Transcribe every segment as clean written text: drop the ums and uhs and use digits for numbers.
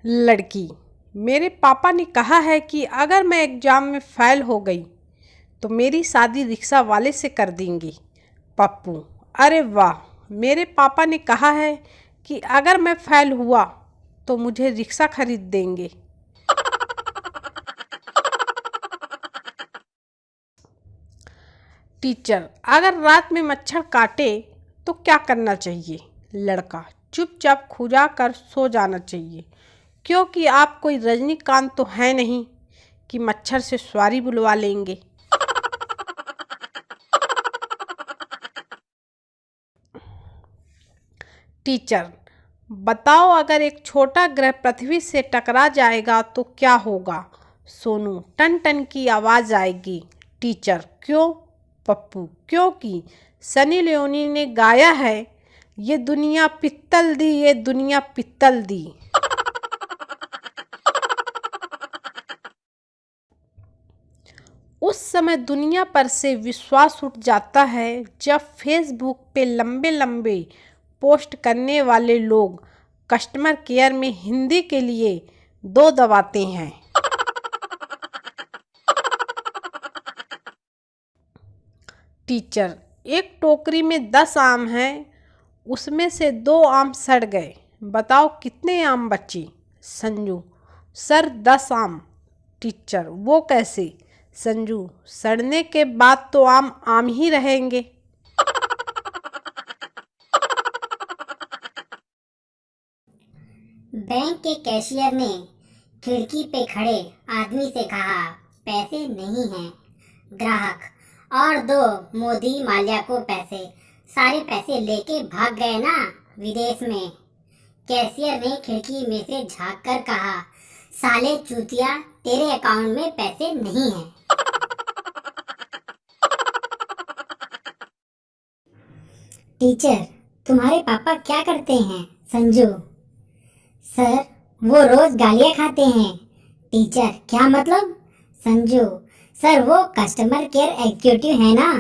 लड़की, मेरे पापा ने कहा है कि अगर मैं एग्ज़ाम में फ़ेल हो गई तो मेरी शादी रिक्शा वाले से कर देंगे। पप्पू, अरे वाह, मेरे पापा ने कहा है कि अगर मैं फ़ेल हुआ तो मुझे रिक्शा खरीद देंगे। टीचर, अगर रात में मच्छर काटे तो क्या करना चाहिए? लड़का, चुपचाप खुजा कर सो जाना चाहिए, क्योंकि आप कोई रजनीकांत तो है नहीं कि मच्छर से सवारी बुलवा लेंगे। टीचर, बताओ अगर एक छोटा ग्रह पृथ्वी से टकरा जाएगा तो क्या होगा? सोनू, टन टन की आवाज़ आएगी। टीचर, क्यों? पप्पू, क्योंकि सनी लियोनी ने गाया है, ये दुनिया पित्तल दी, ये दुनिया पित्तल दी। उस समय दुनिया पर से विश्वास उठ जाता है जब फेसबुक पे लंबे लंबे पोस्ट करने वाले लोग कस्टमर केयर में हिंदी के लिए दो दबाते हैं। टीचर, एक टोकरी में 10 आम हैं, उसमें से 2 आम सड़ गए, बताओ कितने आम बचे? संजू, सर 10 आम। टीचर, वो कैसे? संजू, सड़ने के बाद तो आम आम ही रहेंगे। बैंक के कैशियर ने खिड़की पे खड़े आदमी से कहा, पैसे नहीं हैं। ग्राहक, और दो मोदी माल्या को पैसे। सारे पैसे लेके भाग गए ना विदेश में। कैशियर ने खिड़की में से झांक कर कहा, साले चूतिया, तेरे अकाउंट में पैसे नहीं हैं। टीचर, तुम्हारे पापा क्या करते हैं? संजू, सर वो रोज गालियां खाते हैं। टीचर, क्या मतलब? संजू, सर वो कस्टमर केयर एग्जीक्यूटिव है ना।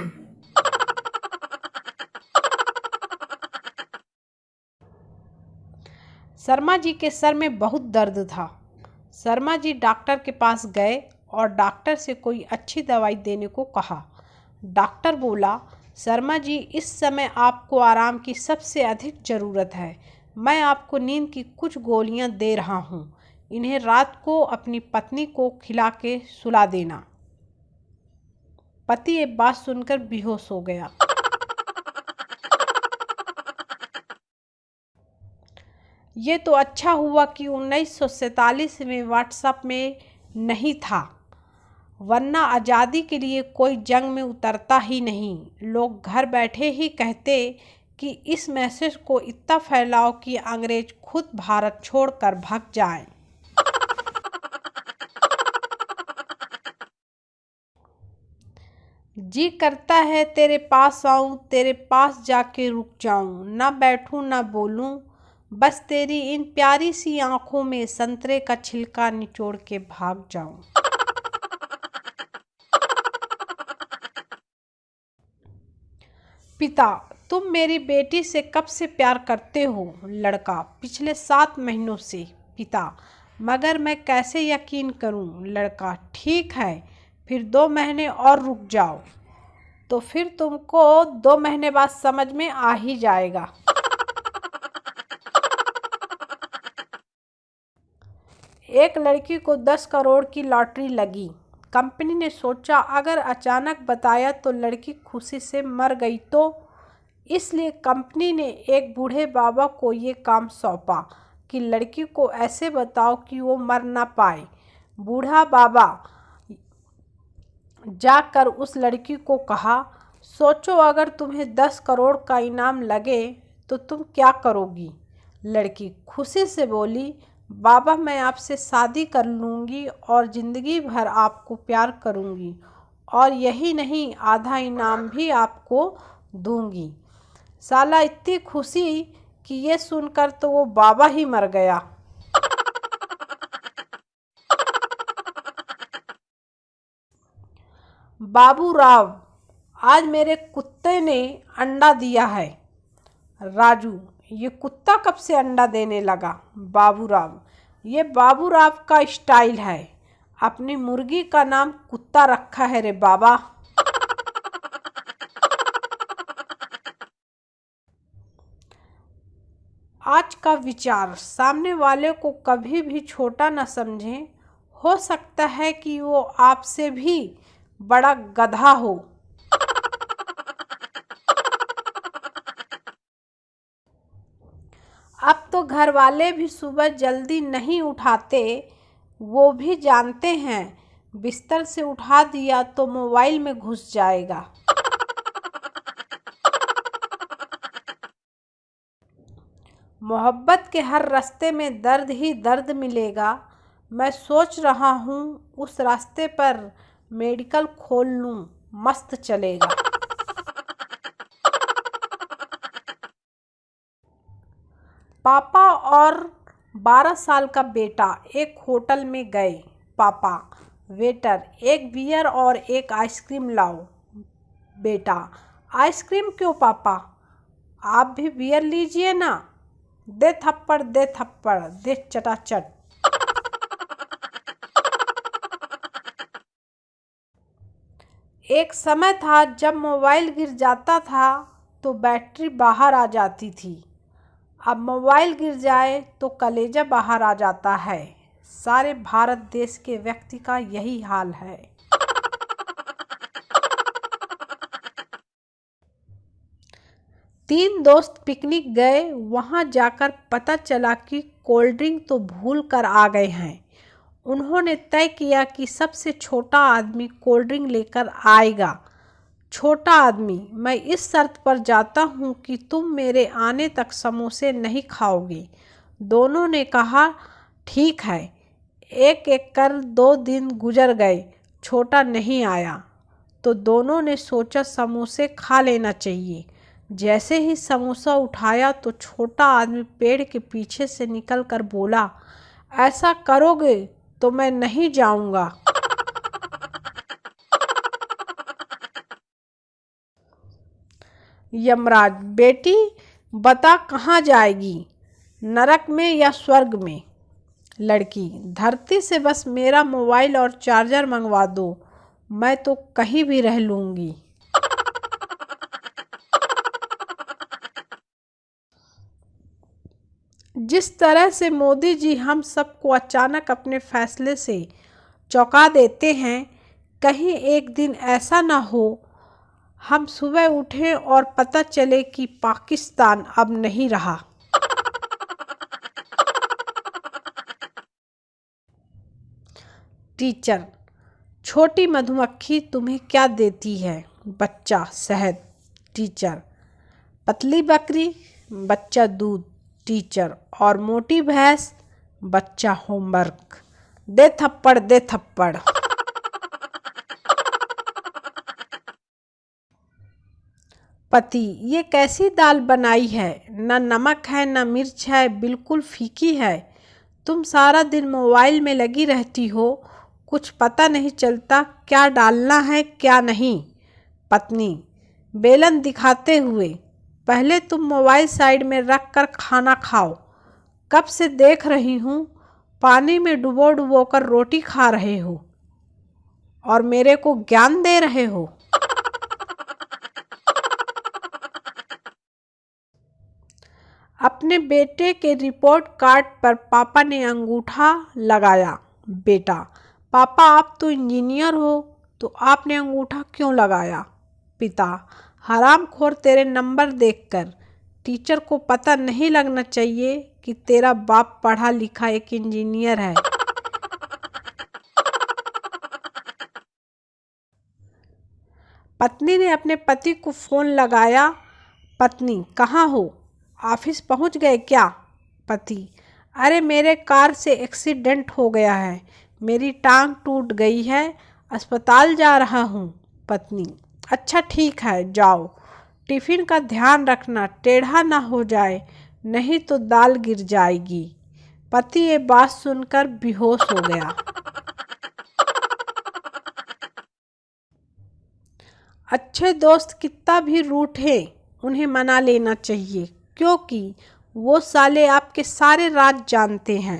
शर्मा जी के सर में बहुत दर्द था। शर्मा जी डॉक्टर के पास गए और डॉक्टर से कोई अच्छी दवाई देने को कहा। डॉक्टर बोला, शर्मा जी, इस समय आपको आराम की सबसे अधिक ज़रूरत है। मैं आपको नींद की कुछ गोलियां दे रहा हूं, इन्हें रात को अपनी पत्नी को खिला के सुला देना। पति ये बात सुनकर बेहोश हो गया। ये तो अच्छा हुआ कि 1947 में व्हाट्सएप में नहीं था, वरना आज़ादी के लिए कोई जंग में उतरता ही नहीं। लोग घर बैठे ही कहते कि इस मैसेज को इतना फैलाओ कि अंग्रेज खुद भारत छोड़कर भाग जाएं। जी करता है तेरे पास आऊं, तेरे पास जाके रुक जाऊं, ना बैठूं ना बोलूं, बस तेरी इन प्यारी सी आंखों में संतरे का छिलका निचोड़ के भाग जाऊं। पिता, तुम मेरी बेटी से कब से प्यार करते हो? लड़का, पिछले 7 महीनों से। पिता, मगर मैं कैसे यकीन करूं? लड़का, ठीक है, फिर 2 महीने और रुक जाओ, तो फिर तुमको 2 महीने बाद समझ में आ ही जाएगा। एक लड़की को 10 करोड़ की लॉटरी लगी। कंपनी ने सोचा अगर अचानक बताया तो लड़की खुशी से मर गई, तो इसलिए कंपनी ने एक बूढ़े बाबा को ये काम सौंपा कि लड़की को ऐसे बताओ कि वो मर ना पाए। बूढ़ा बाबा जाकर उस लड़की को कहा, सोचो अगर तुम्हें 10 करोड़ का इनाम लगे तो तुम क्या करोगी? लड़की खुशी से बोली, बाबा, मैं आपसे शादी कर लूँगी और ज़िंदगी भर आपको प्यार करूँगी, और यही नहीं, आधा इनाम भी आपको दूँगी। साला इतनी खुशी कि ये सुनकर तो वो बाबा ही मर गया। बाबू राव, आज मेरे कुत्ते ने अंडा दिया है। राजू, ये कुत्ता कब से अंडा देने लगा? बाबू राव, ये बाबूराव का स्टाइल है। अपनी मुर्गी का नाम कुत्ता रखा है रे बाबा। आज का विचार, सामने वाले को कभी भी छोटा न समझें। हो सकता है कि वो आपसे भी बड़ा गधा हो। अब तो घर वाले भी सुबह जल्दी नहीं उठाते। वो भी जानते हैं बिस्तर से उठा दिया तो मोबाइल में घुस जाएगा। मोहब्बत के हर रास्ते में दर्द ही दर्द मिलेगा। मैं सोच रहा हूँ उस रास्ते पर मेडिकल खोल लूँ, मस्त चलेगा। पापा और 12 साल का बेटा एक होटल में गए। पापा, वेटर, एक बियर और एक आइसक्रीम लाओ। बेटा, आइसक्रीम क्यों पापा, आप भी बियर लीजिए ना। दे थप्पड़ दे थप्पड़, दे चटाचट। एक समय था जब मोबाइल गिर जाता था तो बैटरी बाहर आ जाती थी। अब मोबाइल गिर जाए तो कलेजा बाहर आ जाता है। सारे भारत देश के व्यक्ति का यही हाल है। तीन दोस्त पिकनिक गए। वहां जाकर पता चला कि कोल्ड ड्रिंक तो भूल कर आ गए हैं। उन्होंने तय किया कि सबसे छोटा आदमी कोल्ड ड्रिंक लेकर आएगा। छोटा आदमी, मैं इस शर्त पर जाता हूँ कि तुम मेरे आने तक समोसे नहीं खाओगे। दोनों ने कहा ठीक है। एक एक कर 2 दिन गुजर गए, छोटा नहीं आया तो दोनों ने सोचा समोसे खा लेना चाहिए। जैसे ही समोसा उठाया तो छोटा आदमी पेड़ के पीछे से निकलकर बोला, ऐसा करोगे तो मैं नहीं जाऊंगा। यमराज, बेटी बता कहाँ जाएगी, नरक में या स्वर्ग में। लड़की, धरती से बस मेरा मोबाइल और चार्जर मंगवा दो, मैं तो कहीं भी रह लूंगी। जिस तरह से मोदी जी हम सबको अचानक अपने फैसले से चौंका देते हैं, कहीं एक दिन ऐसा ना हो हम सुबह उठें और पता चले कि पाकिस्तान अब नहीं रहा। टीचर, छोटी मधुमक्खी तुम्हें क्या देती है। बच्चा, शहद। टीचर, पतली बकरी। बच्चा, दूध। टीचर, और मोटी भैंस। बच्चा, होमवर्क। दे थप्पड़ दे थप्पड़। पति, ये कैसी दाल बनाई है, न नमक है न मिर्च है, बिल्कुल फीकी है। तुम सारा दिन मोबाइल में लगी रहती हो, कुछ पता नहीं चलता क्या डालना है क्या नहीं। पत्नी, बेलन दिखाते हुए, पहले तुम मोबाइल साइड में रख कर खाना खाओ। कब से देख रही हूँ पानी में डुबो डुबो कर रोटी खा रहे हो और मेरे को ज्ञान दे रहे हो। अपने बेटे के रिपोर्ट कार्ड पर पापा ने अंगूठा लगाया। बेटा, पापा आप तो इंजीनियर हो तो आपने अंगूठा क्यों लगाया। पिता, हरामखोर, तेरे नंबर देखकर टीचर को पता नहीं लगना चाहिए कि तेरा बाप पढ़ा लिखा एक इंजीनियर है। पत्नी ने अपने पति को फोन लगाया। पत्नी, कहाँ हो, ऑफिस पहुंच गए क्या। पति, अरे मेरे कार से एक्सीडेंट हो गया है, मेरी टांग टूट गई है, अस्पताल जा रहा हूँ। पत्नी, अच्छा ठीक है जाओ, टिफिन का ध्यान रखना, टेढ़ा ना हो जाए नहीं तो दाल गिर जाएगी। पति ये बात सुनकर बेहोश हो गया। अच्छे दोस्त कितना भी रूठे उन्हें मना लेना चाहिए, क्योंकि वो साले आपके सारे राज जानते हैं।